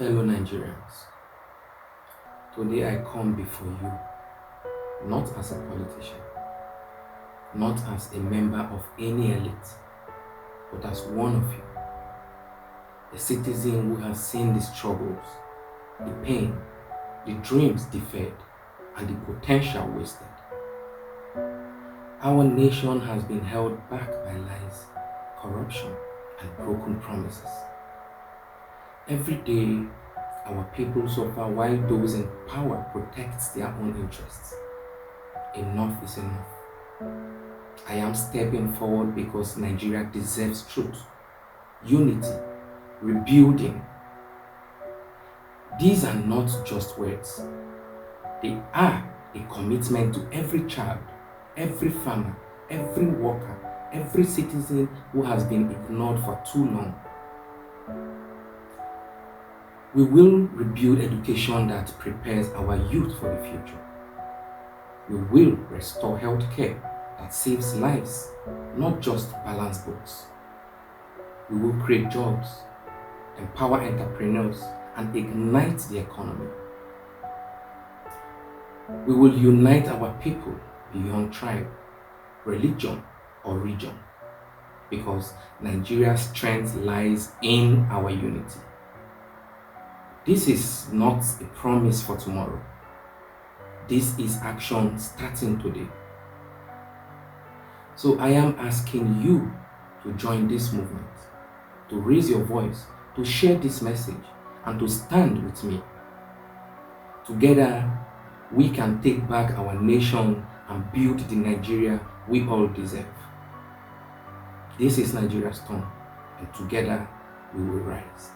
Fellow Nigerians, today I come before you not as a politician, not as a member of any elite, but as one of you, a citizen who has seen the struggles, the pain, the dreams deferred, and the potential wasted. Our nation has been held back by lies, corruption, and broken promises. Every day, our people suffer while those in power protect their own interests. Enough is enough. I am stepping forward because Nigeria deserves truth, unity, rebuilding. These are not just words. They are a commitment to every child, every farmer, every worker, every citizen who has been ignored for too long. We will rebuild education that prepares our youth for the future. We will restore healthcare that saves lives, not just balance books. We will create jobs, empower entrepreneurs, and ignite the economy. We will unite our people beyond tribe, religion, or region, because Nigeria's strength lies in our unity. This is not a promise for tomorrow. This is action starting today. So I am asking you to join this movement, to raise your voice, to share this message, and to stand with me. Together, we can take back our nation and build the Nigeria we all deserve. This is Nigeria's turn, and together we will rise.